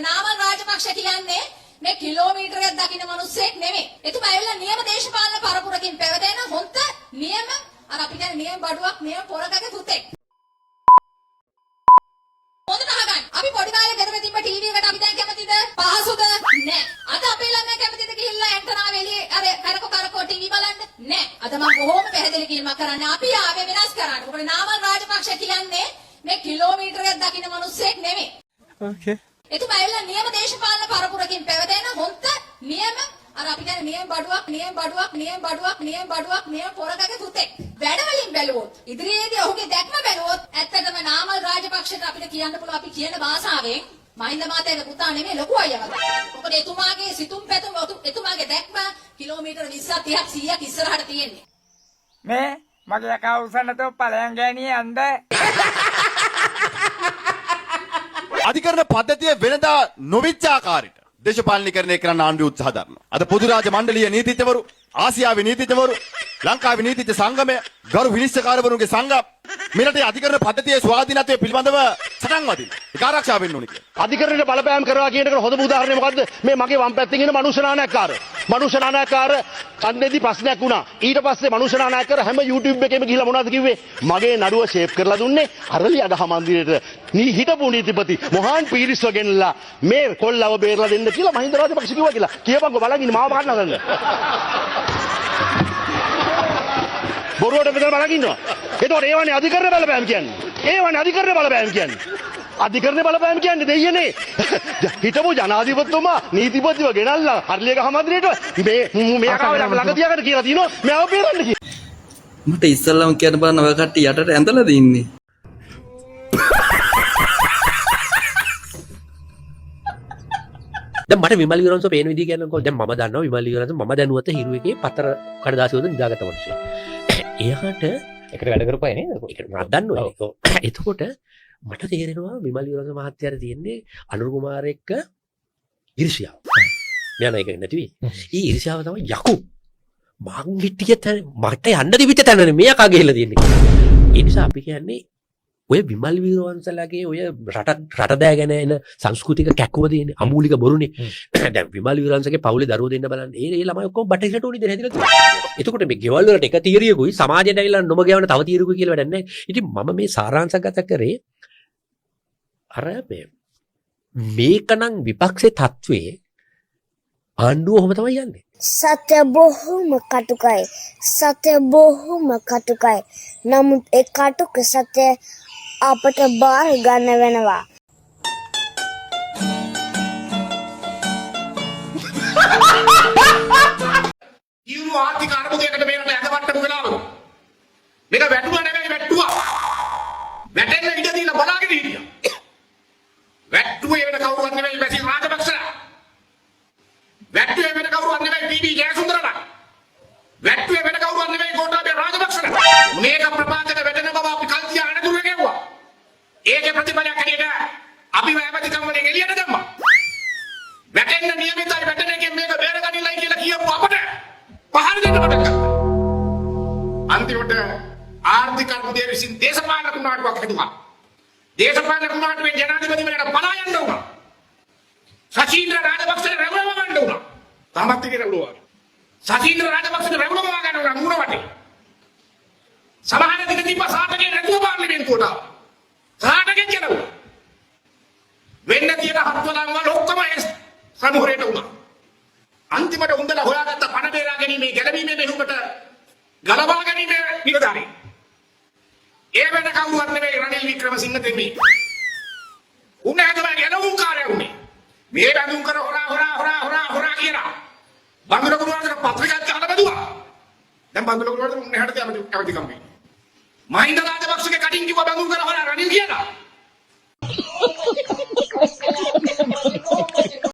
නාමල් රාජපක්ෂ කියන්නේ මේ කිලෝමීටරයක් දකින්න මිනිස්සෙක් නෙමෙයි. එතුමා ඇවිල්ලා නියම දේශපාලන පරපුරකින් පැවතෙන හොන්ත නියම අර අපි කියන්නේ නියම බඩුවක් නියම පොරකගේ පුතෙක්. හොඳට අහගන්න. අපි පොඩි කාලේ ගෙදර තිබ්බ ටීවී එකට අපි දැන් කැමතිද? පහසුද? නෑ. අද අපේ ළමයා කැමතිද ගිහිල්ලා ඇන්ටනාව එළියේ අර කරකෝ ටීවී බලන්න? නෑ. අද මම බොහොම පැහැදිලි කිරීමක් කරන්නේ. අපි ආවේ වෙනස් කරන්න. මොකද නාමල් රාජපක්ෂ කියන්නේ මේ කිලෝමීටරයක් දකින්න මිනිස්සෙක් නෙමෙයි. Okay. එතුමා ඇවිල්ලා නියම දේශපාලන පරපුරකින් පැවතෙන හොන්ත නියම අර අපි කියන්නේ නියම බඩුවක් නියම පොරකගේ පුතෙක්. වැඩවලින් බැලුවොත් ඉදිරියේදී ඔහුගේ දැක්ම බැලුවොත් ඇත්තටම නාමල් රාජපක්ෂට අපිට කියන්න පුළුවන් අපි කියන භාෂාවෙන් මහින්ද මාතේගේ පුතා නෙමෙයි ලොකු අයියා වගේ. මොකද එතුමාගේ සිතුම් පැතුම් එතුමාගේ දැක්ම කිලෝමීටර 20ක් 30ක් 100ක් ඉස්සරහට තියෙන්නේ. මේ මගේ කවුසන්න තෝ පලයන් ගෑණියේ අන්ද අධිකරණ පද්ධතිය වෙනදා නොවිච්ච ආකාරයට දේශපාලනීකරණය කරන්න ආණ්ඩුව උත්සාහ දරනවා. අද පොදු රාජ මණ්ඩලීය නීතිඥවරු, ආසියාවේ නීතිඥවරු, ලංකාවේ නීතිඥ සංගමය, ගරු විනිශ්චයකාරවරුන්ගේ සංගම් මේ රටේ අධිකරණ පද්ධතියේ ස්වාධීනත්වය පිළිබඳව සටන් වදින. ඒක ආරක්ෂා වෙන්න ඕනේ කියලා. අධිකරණයට බලපෑම් කරනවා කියන එකට හොඳම උදාහරණය මොකද්ද? මේ මගේ වම් පැත්තෙන් ඉන්න මනුෂ්‍ය නානායක්කාර. මනුෂ්‍ය නානායක්කාර ඡන්දෙදි ප්‍රශ්නයක් වුණා. ඊට පස්සේ මනුෂ්‍ය නානායක්කාර හැම YouTube එකේම ගිහිල්ලා මොනවද කිව්වේ? මගේ නඩුව ෂේප් කරලා දුන්නේ අරලියගහ මන්දිරේට. හිටපු නීතිපති මොහාන් පීරිස්ව ගෙනලා මේ කොල්ලව බේරලා දෙන්න කියලා මහින්ද රාජපක්ෂ කිව්වා කියලා. කියපන්කෝ බලන් ඉන්න මාව කන්න ගන්න. බොරුවට මෙතන බලන් ඉන්නවා. ඒතකොට ඒවනේ අධිකරණ බලපෑම් කියන්නේ. ඒවනේ අධිකරණ බලපෑම් කියන්නේ. අධිකරණ බලපෑම් කියන්නේ දෙයියනේ. හිටපු ජනාධිපතිතුමා නීතිපතිව ගෙනල්ලා හර්ලියගහ මන්දිරේට මේ ආකාරයට ළඟ තියාගෙන කියලා තිනවා මෙයාව බේරන්න කියලා. මට ඉස්සල්ලාම කියන්න බලන්න ඔය කට්ටිය යටට ඇඳලාද ඉන්නේ? දැන් මට විමල් විරන්සෝ පේන විදිහ කියනකොට දැන් මම දන්නවා විමල් විරන්සෝ මම දැනුවත් හිරුවේකේ පතර කඩදාසි වලින් නිදාගත්ත මිනිස්සු. එයාට එකට වැඩ කරපුවා නේද? ඒක මම දන්නවා ඒක. එතකොට මට තේරෙනවා විමල් විරන්සෝ මහත්තයාට තියෙන්නේ අනුර කුමාර එක්ක ඊර්ෂ්‍යාව. මෙයා නේක නැති වෙයි. ඊ ඊර්ෂ්‍යාව තමයි යකු. මං හිටිය තැන මට යන්න දෙවිත තැනනේ මෙයා කගෙහිලා තියෙන්නේ. ඒ නිසා අපි කියන්නේ ඔය විමල් වීරවංශලාගේ ඔය රට දෑගෙන එන සංස්කෘතික කැක්කුම තියෙන අමූලික බොරුනේ. දැන් විමල් වීරවංශගේ පවුලේ දරුවෝ දෙන්න බලන්න. ඒ ළමයි ඔක්කොම බටහිරට උනේ දෙන හැදිලා තියෙනවා. එතකොට මේ ගෙවල් වලට එක තීරියකුයි සමාජයට ඇවිල්ලා නොම ගෙවන තව තීරියකුයි කියලා වැඩක් නැහැ. ඉතින් මම මේ සාරාංශගත කරේ අර මේකනම් විපක්ෂේ තත්වයේ ආණ්ඩුව ඔහොම තමයි යන්නේ. සත්‍ය බොහොම කටුකයි. සත්‍ය බොහොම කටුකයි. නමුත් ඒ කටුක සත්‍ය අපට බාර ගන්න වෙනවා. ඊළු ආර්ථික අර්බුදයකට මේකට ඇදවට්ටපු වෙලාවක මේක වැටුණා නෙමෙයි වැට්ටුවා. වැටෙන්න ඉඩ දීලා බලාගෙන හිටියා. වැට්ටුවේ වෙන කවුරුවත් නෙමෙයි බැසිල් රාජපක්ෂලා. වැට්ටුවේ වෙන කවුරුවත් නෙමෙයි ටීවී ජයසුන්දරලා. වැට්ටුවේ වෙන කවුරුවත් නෙමෙයි ගෝඨාභය රාජපක්ෂලා. මේක ප්‍රපාතක වැටෙන බව අපි කල් තියා අනතුරු ගෙවුවා. ඒකේ ප්‍රතිඵලයක් හැටියට අපි වැයපතිකම් වලින් එළියට දැම්මා. වැටෙන්න නියමිතයි වැටෙන එකෙන් මේක බේරගන්නයි කියලා කියපු අපට පහර දෙන්න පටන් ගත්තා. අන්තිමට ආර්ථික අර්බුදයේ විසින් දේශපාලන කුණාටුවක් හැදුවා. දේශපාලන කුණාටුවේ ජනාධිපතිවරයාට පලා යන්න උනා. සචීන්ද්‍ර රාජපක්ෂට රැවුලම ගන්න උනා. තාමත් ඒක රැවුලුවා. සචීන්ද්‍ර රාජපක්ෂට රැවුලම ගන්න උනා මුණ වටේ. සමහර දිග දීපා සාටකේ නැතුව පාර්ලිමේන්තුවට ආවා. සාටකේ කියනවා. වෙන්න තියෙන හත්වලන් වල ඔක්කොම සමුහරේට උනා. අන්තිමට උන්දලා හොයාගත්ත පණ බේරා ගැනීමේ ගැලවීමේ මෙහෙුමට ගලවා ගැනීමේ නිලධාරී. ඒ වෙන කවුරුවත් නෙවෙයි රනිල් වික්‍රමසිංහ දෙමි. උන්නේ තමයි ගැලවුම් කාර්යය උනේ. මේ බඳුන් කර හොරා කියලා. බඳුන කුමාරට පත්‍රිකාවක් ගහලා බැලුවා. දැන් බඳුන කුමාරට උන්නේ හැට කැමති කම්මේ. මහින්ද රාජපක්ෂගේ කටින් කිව්වා බඳුන් කර හොරා රනිල් කියලා.